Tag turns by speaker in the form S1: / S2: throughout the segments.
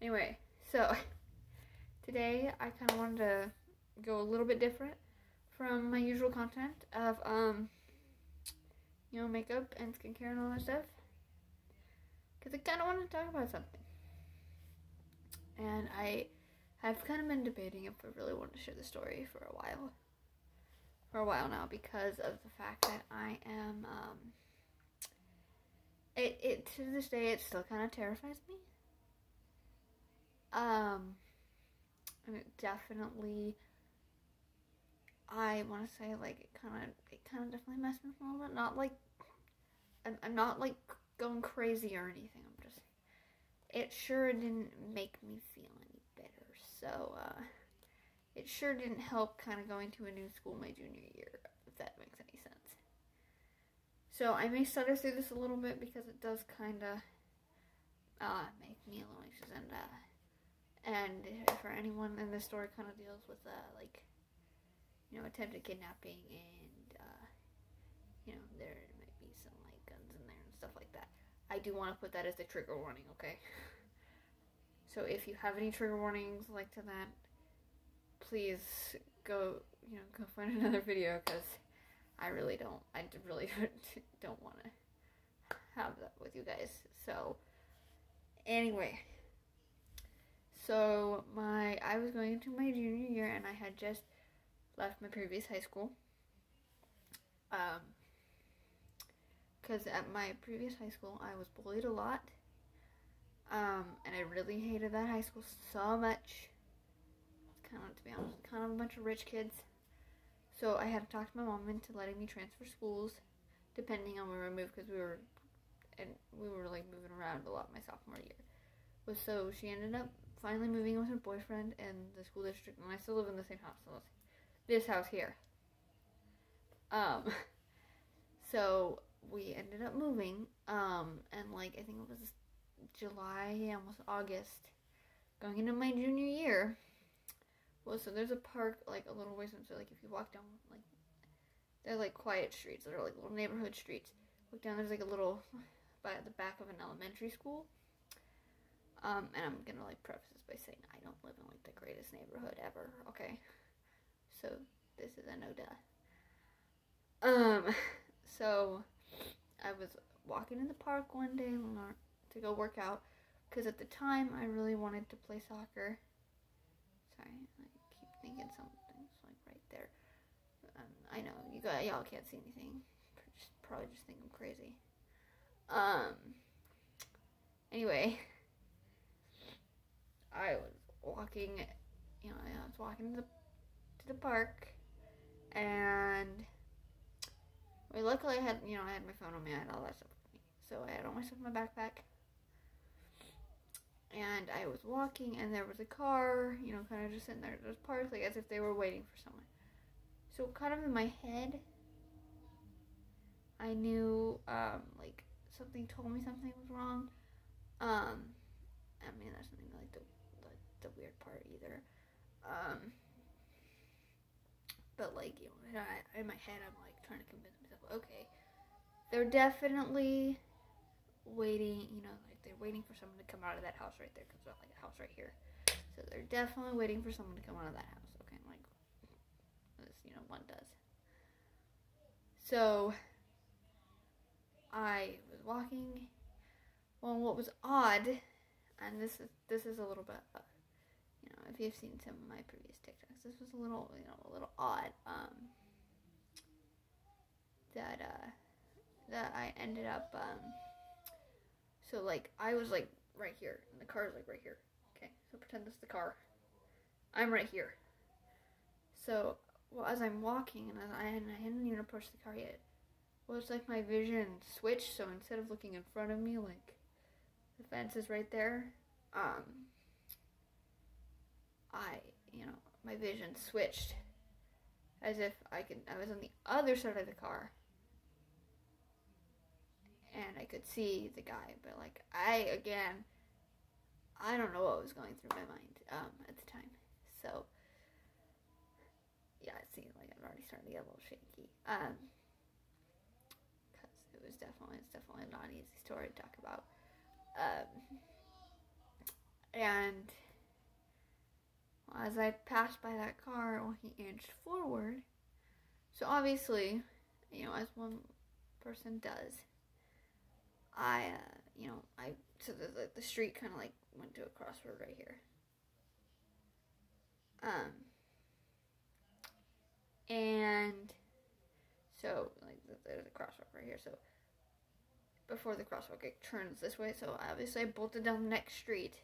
S1: Anyway, so today I kind of wanted to go a little bit different from my usual content of, makeup and skincare and all that stuff. Because I kind of wanted to talk about something. And I have kind of been debating if I really want to share the story for a while now, because of the fact that I am, to this day, it still kind of terrifies me. And it definitely, I want to say, like, it kind of definitely messed me up a little bit. Not like, I'm not like going crazy or anything. It sure didn't make me feel any better. So, it sure didn't help kind of going to a new school my junior year, if that makes any sense. So I may stutter through this a little bit because it does kind of make me a little anxious, and for anyone in this story, kind of deals with attempted kidnapping, and there might be some like guns in there and stuff like that. I do want to put that as a trigger warning, okay? So if you have any trigger warnings like to that, please go find another video, because I really don't want to have that with you guys. So anyway, so I was going into my junior year, and I had just left my previous high school. Because at my previous high school, I was bullied a lot. And I really hated that high school so much. It's to be honest, kind of a bunch of rich kids. So I had to talk to my mom into letting me transfer schools, depending on where we moved, because we were like moving around a lot my sophomore year. So she ended up finally moving in with her boyfriend in the school district, and I still live in the same house. So this house here. So we ended up moving, and like I think it was July, almost August, going into my junior year. Well, so there's a park like a little ways from, so like if you walk down, like they're like quiet streets, they're like little neighborhood streets. Look down, there's like a little by the back of an elementary school. And I'm gonna like preface this by saying I don't live in like the greatest neighborhood ever, okay? So this is a no duh. So I was walking in the park one day to go work out, because at the time I really wanted to play soccer. Sorry, I keep thinking something's like right there. I know y'all can't see anything. Probably just think I'm crazy. Anyway, I was walking. I was walking to the park, and luckily I had my phone on me. I had all that stuff with me, so I had all my stuff in my backpack. And I was walking, and there was a car, kind of just sitting there, just parked, like as if they were waiting for someone. So kind of in my head, I knew, like something told me something was wrong. I mean, that's something like the weird part either. But like, in my head, I'm like trying to convince myself, okay, they're definitely waiting, like they're waiting for someone to come out of that house right there, because there's like a house right here. So they're definitely waiting for someone to come out of that house. Okay, like this, one does. So I was walking. Well, what was odd, and this is a little bit, if you've seen some of my previous TikToks, this was a little odd. That I ended up, so like I was like right here, and the car is like right here. Okay, so pretend this is the car. I'm right here. So, well, as I'm walking, and I hadn't even approached the car yet, well, it's like my vision switched. So instead of looking in front of me, like the fence is right there, my vision switched as if I was on the other side of the car, and I could see the guy, but like I don't know what was going through my mind at the time. So yeah, see, like I'm already starting to get a little shaky, because it's definitely not an easy story to talk about. And as I passed by that car, well, he inched forward. So obviously, as one person does, so the street kind of like went to a crossroad right here. And so like there's a crosswalk right here. So before the crosswalk, it turns this way. So obviously, I bolted down the next street.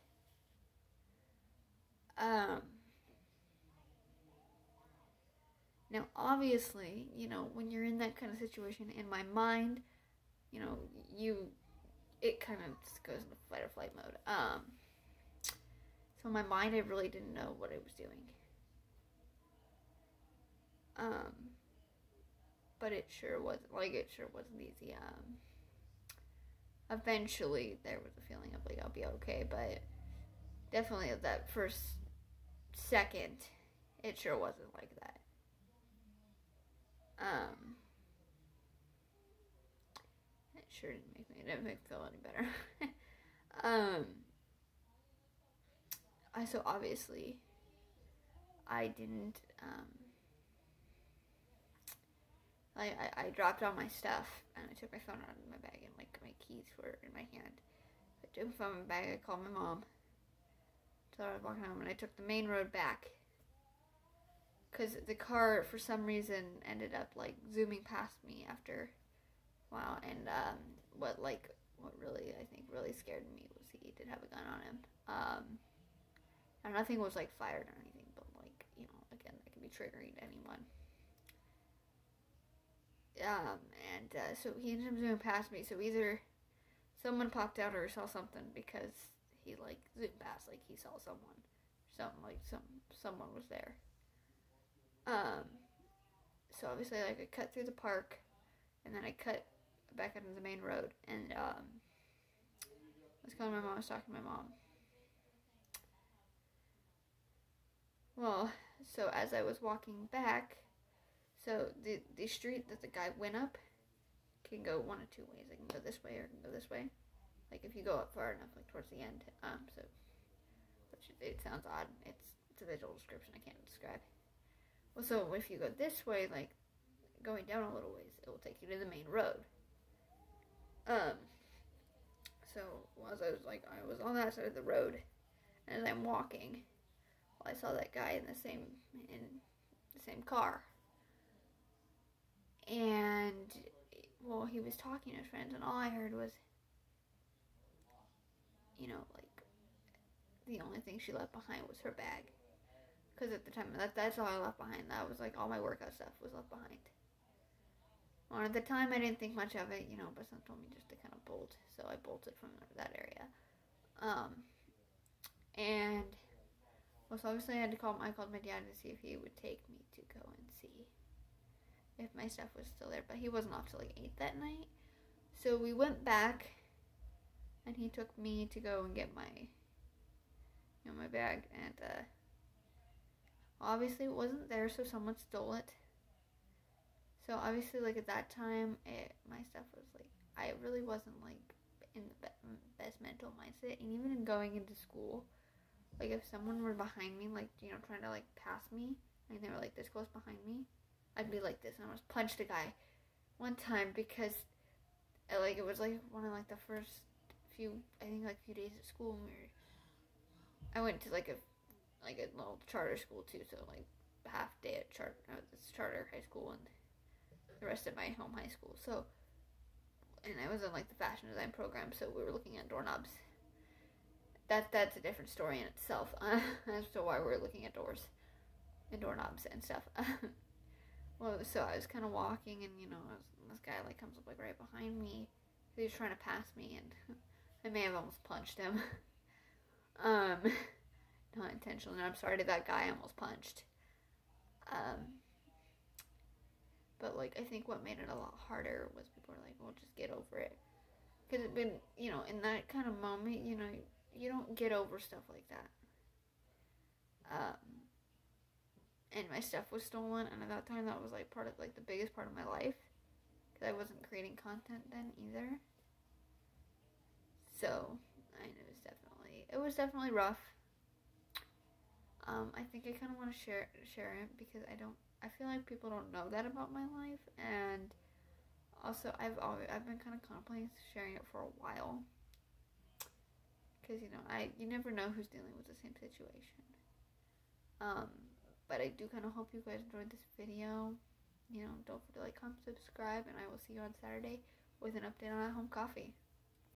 S1: Now, obviously, when you're in that kind of situation, in my mind, it kind of just goes into fight or flight mode. So in my mind, I really didn't know what I was doing. But it sure wasn't easy. Eventually, there was a feeling of like, I'll be okay, but definitely at that first second, it sure wasn't like that. It sure didn't make me feel any better. So obviously, I didn't, I dropped all my stuff, and I took my phone out of my bag, and, like, my keys were in my hand. I took my phone in my bag, I called my mom, so I was walking home, and I took the main road back, because the car, for some reason, ended up, like, zooming past me after a while, and, what really, I think, really scared me was he did have a gun on him. And nothing was, like, fired or anything, but, like, again, that can be triggering to anyone. So he ended up zooming past me, so either someone popped out or saw something, because he, like, zoomed past, like, he saw someone. Something, like, someone was there. So obviously, like, I cut through the park, and then I cut back onto the main road, and, I was calling my mom, I was talking to my mom. Well, so as I was walking back, so the street that the guy went up can go one of two ways. I can go this way or I can go this way. Like, if you go up far enough, like, towards the end. It sounds odd. It's a visual description I can't describe. Well, so if you go this way, like, going down a little ways, it will take you to the main road. So, I was on that side of the road, and as I'm walking, I saw that guy in the same car. And, well, he was talking to his friends, and all I heard was, like, the only thing she left behind was her bag. Because at the time, that's all I left behind. That was, like, all my workout stuff was left behind. Well, at the time, I didn't think much of it, but someone told me just to kind of bolt. So I bolted from that area. And, well, so obviously I called my dad to see if he would take me to go and see if my stuff was still there. But he wasn't off till, like, 8 that night. So we went back, and he took me to go and get my bag. And, obviously it wasn't there, so someone stole it. So obviously, like, at that time, my stuff was, like, I really wasn't, like, in the best mental mindset. And even in going into school, like, if someone were behind me, like, trying to, like, pass me, and they were, like, this close behind me, I'd be like this. And I almost punched a guy one time because, like, it was, like, one of, like, the first few days at school. I went to, like, a little charter school, too. So, like, half day at this charter high school, and the rest of my home high school. So, and I was in, like, the fashion design program, so we were looking at doorknobs. That's a different story in itself, as to why we're looking at doors and doorknobs and stuff. Well, so I was kind of walking, and, this guy, like, comes up, like, right behind me. He was trying to pass me, and I may have almost punched him. Not intentionally. I'm sorry to that guy I almost punched. But, like, I think what made it a lot harder was people were like, well, just get over it. Because it's been, in that kind of moment, you don't get over stuff like that. And my stuff was stolen, and at that time, that was, like, part of, like, the biggest part of my life. Because I wasn't creating content then, either. So, I know it was definitely it was definitely rough. I think I kind of want to share it because I feel like people don't know that about my life, and also I've been kind of contemplating sharing it for a while, because you never know who's dealing with the same situation. But I do kind of hope you guys enjoyed this video. Don't forget to like, comment, subscribe, and I will see you on Saturday with an update on At Home Coffee.